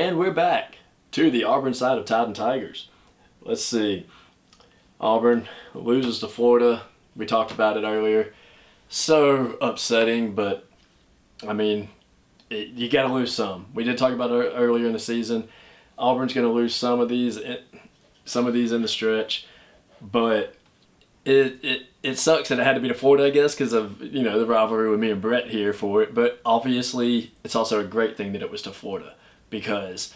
And we're back to the Auburn side of Tide and Tigers. Let's see. Auburn loses to Florida. We talked about it earlier. So upsetting, but I mean, you got to lose some. We did talk about it earlier in the season. Auburn's going to lose some of these in the stretch, but it sucks that it had to be to Florida, I guess, because of the rivalry with me and Brett here for it. But obviously, it's also a great thing that it was to Florida, because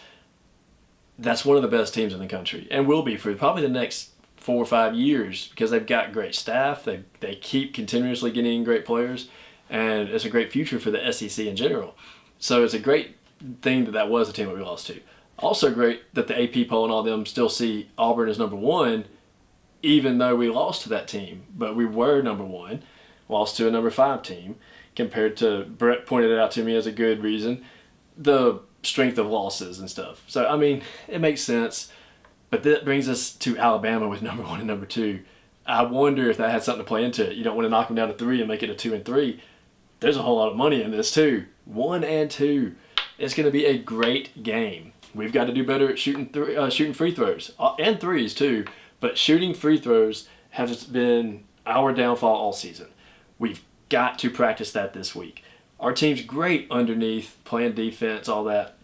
that's one of the best teams in the country and will be for probably the next 4 or 5 years, because they've got great staff. They keep continuously getting great players, and it's a great future for the SEC in general. So it's a great thing that was a team that we lost to. Also great that the AP poll and all them still see Auburn as number one, even though we lost to that team. But we were number one, lost to a number 5 team, compared to, Brett pointed it out to me as a good reason, the strength of losses and stuff. So, I mean, it makes sense. But that brings us to Alabama with number 1 and number 2. I wonder if that had something to play into it. You don't want to knock them down to 3 and make it a 2 and 3. There's a whole lot of money in this too. 1 and 2. It's going to be a great game. We've got to do better at shooting free throws and threes too. But shooting free throws has been our downfall all season. We've got to practice that this week. Our team's great underneath, playing defense, all that.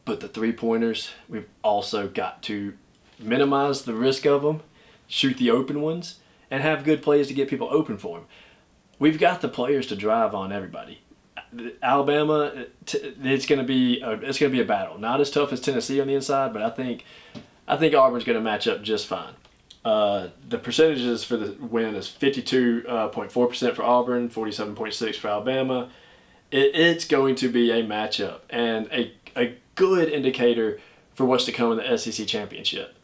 But the three-pointers, we've also got to minimize the risk of them, shoot the open ones, and have good plays to get people open for them. We've got the players to drive on everybody. Alabama, it's going to be a battle. Not as tough as Tennessee on the inside, but I think Auburn's going to match up just fine. The percentages for the win is 52.4% for Auburn, 47.6% for Alabama. It's going to be a matchup and a good indicator for what's to come in the SEC championship.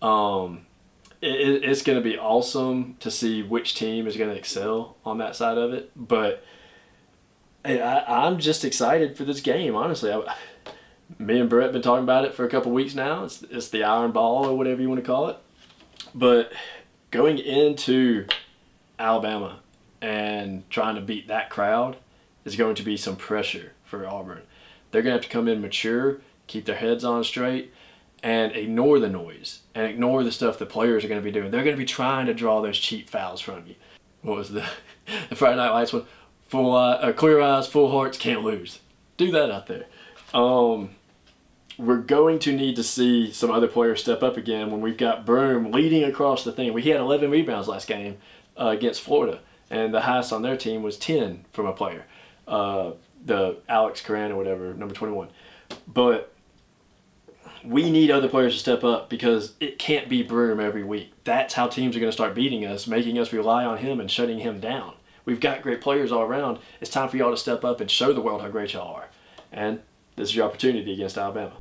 It's going to be awesome to see which team is going to excel on that side of it. But I'm just excited for this game, honestly. Me and Brett have been talking about it for a couple weeks now. It's the Iron Ball or whatever you want to call it. But going into Alabama and trying to beat that crowd is going to be some pressure for Auburn. They're going to have to come in mature, keep their heads on straight, and ignore the noise and ignore the stuff the players are going to be doing. They're going to be trying to draw those cheap fouls from you. What was the Friday Night Lights one? Clear eyes, full hearts, can't lose. Do that out there. We're going to need to see some other players step up again when we've got Broome leading across the thing. We had 11 rebounds last game against Florida, and the highest on their team was 10 from a player, the Alex Coran or whatever, number 21. But we need other players to step up, because it can't be Broome every week. That's how teams are going to start beating us, making us rely on him and shutting him down. We've got great players all around. It's time for y'all to step up and show the world how great y'all are. And this is your opportunity against Alabama.